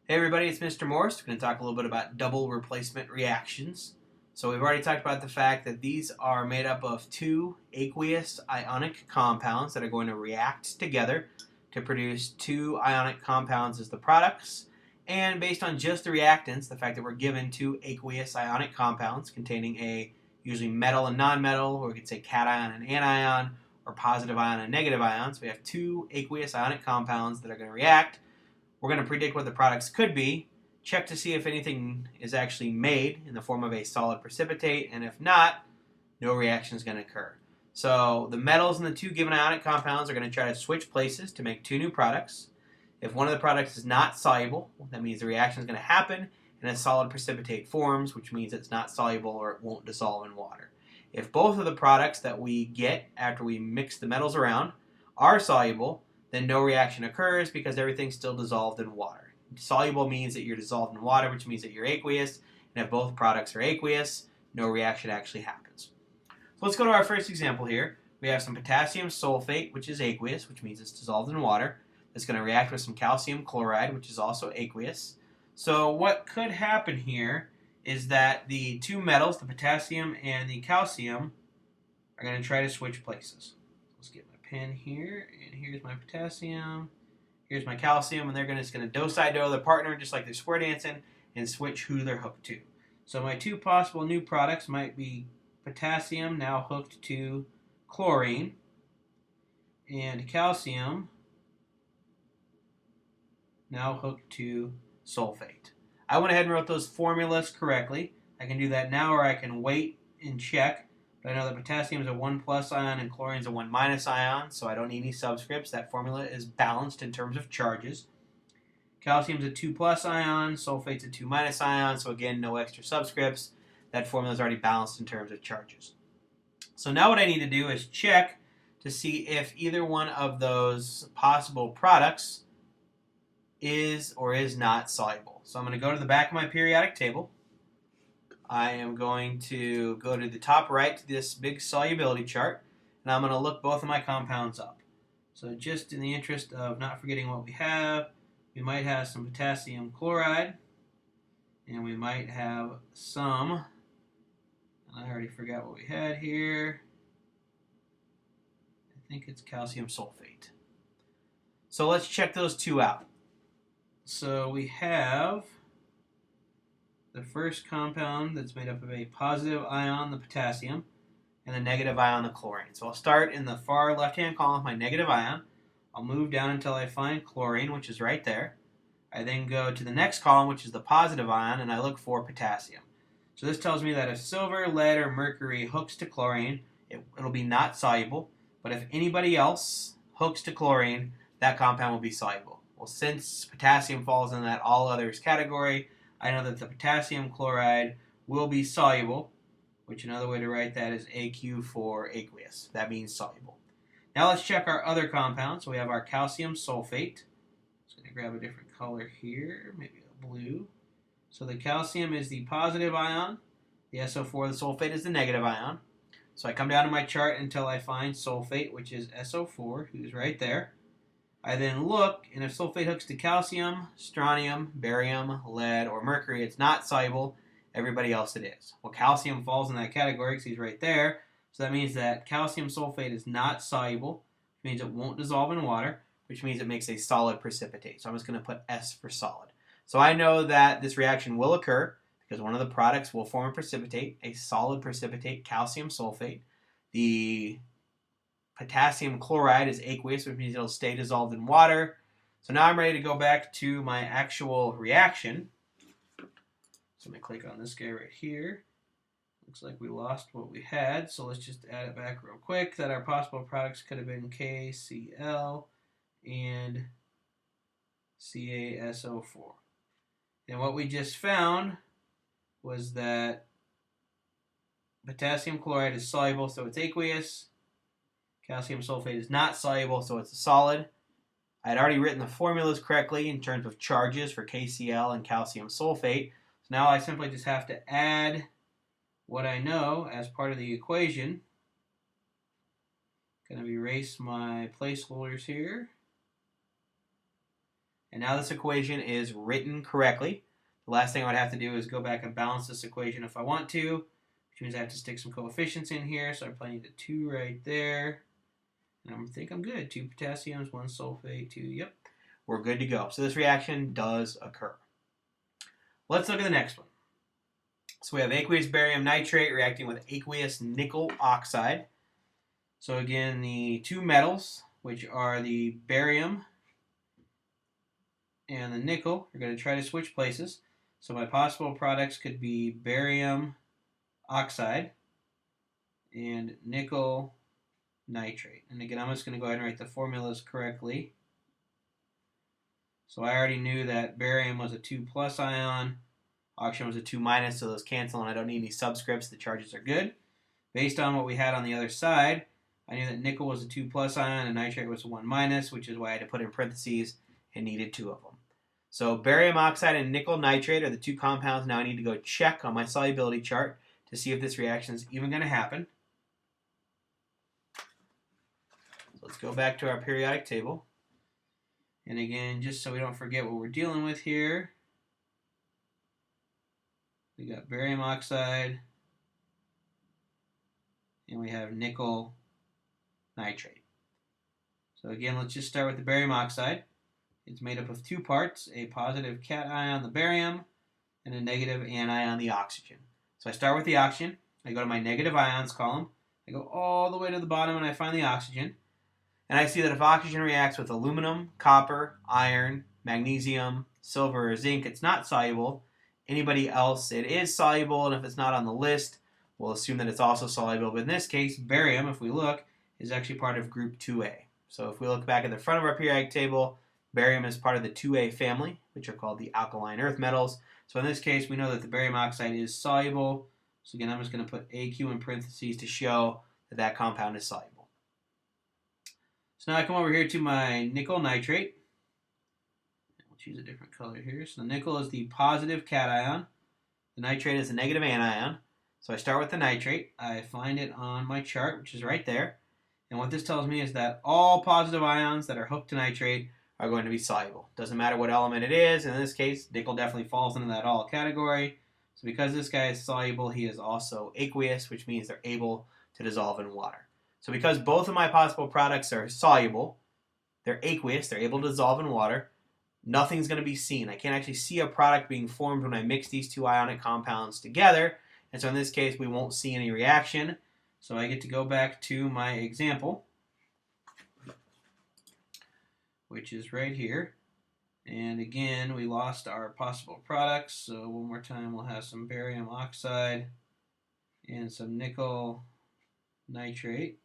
Hey everybody, it's Mr. Morse. We're going to talk a little bit about double replacement reactions. So we've already talked about the fact that these are made up of two aqueous ionic compounds that are going to react together to produce two ionic compounds as the products. And based on just the reactants, the fact that we're given two aqueous ionic compounds containing a usually metal and nonmetal, or we could say cation and anion, or positive ion and negative ion. So we have two aqueous ionic compounds that are going to react. We're going to predict what the products could be, check to see if anything is actually made in the form of a solid precipitate, and if not, no reaction is going to occur. So the metals in the two given ionic compounds are going to try to switch places to make two new products. If one of the products is not soluble, that means the reaction is going to happen and a solid precipitate forms, which means it's not soluble or it won't dissolve in water. If both of the products that we get after we mix the metals around are soluble, then no reaction occurs because everything's still dissolved in water. Soluble means that you're dissolved in water, which means that you're aqueous, and if both products are aqueous, no reaction actually happens. So let's go to our first example here. We have some potassium sulfate, which is aqueous, which means it's dissolved in water. It's going to react with some calcium chloride, which is also aqueous. So what could happen here is that the two metals, the potassium and the calcium, are going to try to switch places. Let's get my pen here, and here's my potassium, here's my calcium, and they're just going to do-side-do their partner just like they're square dancing and switch who they're hooked to. So my two possible new products might be potassium now hooked to chlorine and calcium now hooked to sulfate. I went ahead and wrote those formulas correctly. I can do that now, or I can wait and check. But I know that potassium is a 1 plus ion and chlorine is a 1 minus ion, so I don't need any subscripts. That formula is balanced in terms of charges. Calcium is a 2 plus ion, sulfate's a 2 minus ion, so again, no extra subscripts. That formula is already balanced in terms of charges. So now what I need to do is check to see if either one of those possible products is or is not soluble. So I'm going to go to the back of my periodic table. I am going to go to the top right to this big solubility chart, and I'm going to look both of my compounds up. So just in the interest of not forgetting what we have, we might have some potassium chloride, and we might have some, I already forgot what we had here, I think it's calcium sulfate. So let's check those two out. So we have the first compound that's made up of a positive ion, the potassium, and a negative ion, the chlorine. So I'll start in the far left-hand column with my negative ion. I'll move down until I find chlorine, which is right there. I then go to the next column, which is the positive ion, and I look for potassium. So this tells me that if silver, lead, or mercury hooks to chlorine, it'll be not soluble. But if anybody else hooks to chlorine, that compound will be soluble. Well, since potassium falls in that all others category, I know that the potassium chloride will be soluble, which another way to write that is AQ for aqueous. That means soluble. Now let's check our other compounds. So we have our calcium sulfate. Just going to grab a different color here, maybe a blue. So the calcium is the positive ion. The SO4, the sulfate, is the negative ion. So I come down to my chart until I find sulfate, which is SO4, who's right there. I then look, and if sulfate hooks to calcium, strontium, barium, lead, or mercury, it's not soluble. Everybody else it is. Well, calcium falls in that category because he's right there. So that means that calcium sulfate is not soluble, which means it won't dissolve in water, which means it makes a solid precipitate. So I'm just going to put S for solid. So I know that this reaction will occur because one of the products will form a precipitate, a solid precipitate, calcium sulfate. The potassium chloride is aqueous, which means it'll stay dissolved in water. So now I'm ready to go back to my actual reaction. So I'm going to click on this guy right here. Looks like we lost what we had, so let's just add it back real quick that our possible products could have been KCl and CaSO4. And what we just found was that potassium chloride is soluble, so it's aqueous. Calcium sulfate is not soluble, so it's a solid. I had already written the formulas correctly in terms of charges for KCl and calcium sulfate. So now I simply just have to add what I know as part of the equation. I'm going to erase my placeholders here. And now this equation is written correctly. The last thing I would have to do is go back and balance this equation if I want to, which means I have to stick some coefficients in here. So I probably need a 2 right there. And I think I'm good. 2 potassiums, 1 sulfate, 2, yep. We're good to go. So this reaction does occur. Let's look at the next one. So we have aqueous barium nitrate reacting with aqueous nickel oxide. So again, the two metals, which are the barium and the nickel, are going to try to switch places. So my possible products could be barium oxide and nickel nitrate. And again, I'm just going to go ahead and write the formulas correctly. So I already knew that barium was a 2 plus ion, oxygen was a 2 minus, so those cancel and I don't need any subscripts. The charges are good. Based on what we had on the other side, I knew that nickel was a 2 plus ion and nitrate was a 1 minus, which is why I had to put in parentheses and needed 2 of them. So barium oxide and nickel nitrate are the two compounds. Now I need to go check on my solubility chart to see if this reaction is even going to happen. So let's go back to our periodic table. And again, just so we don't forget what we're dealing with here, we got barium oxide and we have nickel nitrate. So again, let's just start with the barium oxide. It's made up of 2 parts, a positive cation on the barium and a negative anion on the oxygen. So I start with the oxygen. I go to my negative ions column. I go all the way to the bottom and I find the oxygen. And I see that if oxygen reacts with aluminum, copper, iron, magnesium, silver, or zinc, it's not soluble. Anybody else, it is soluble, and if it's not on the list, we'll assume that it's also soluble. But in this case, barium, if we look, is actually part of group 2A. So if we look back at the front of our periodic table, barium is part of the 2A family, which are called the alkaline earth metals. So in this case, we know that the barium oxide is soluble. So again, I'm just going to put AQ in parentheses to show that that compound is soluble. So now I come over here to my nickel nitrate. We'll choose a different color here. So the nickel is the positive cation. The nitrate is the negative anion. So I start with the nitrate. I find it on my chart, which is right there. And what this tells me is that all positive ions that are hooked to nitrate are going to be soluble. Doesn't matter what element it is. In this case, nickel definitely falls into that all category. So because this guy is soluble, he is also aqueous, which means they're able to dissolve in water. So because both of my possible products are soluble, they're aqueous, they're able to dissolve in water, nothing's going to be seen. I can't actually see a product being formed when I mix these two ionic compounds together. And so in this case, we won't see any reaction. So I get to go back to my example, which is right here. And again, we lost our possible products. So one more time, we'll have some barium oxide and some nickel nitrate.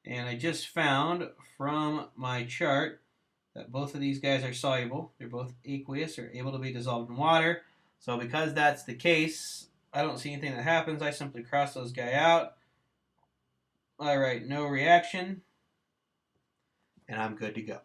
And I just found from my chart that both of these guys are soluble. They're both aqueous, or able to be dissolved in water. So because that's the case, I don't see anything that happens. I simply cross those guys out. I write no reaction, and I'm good to go.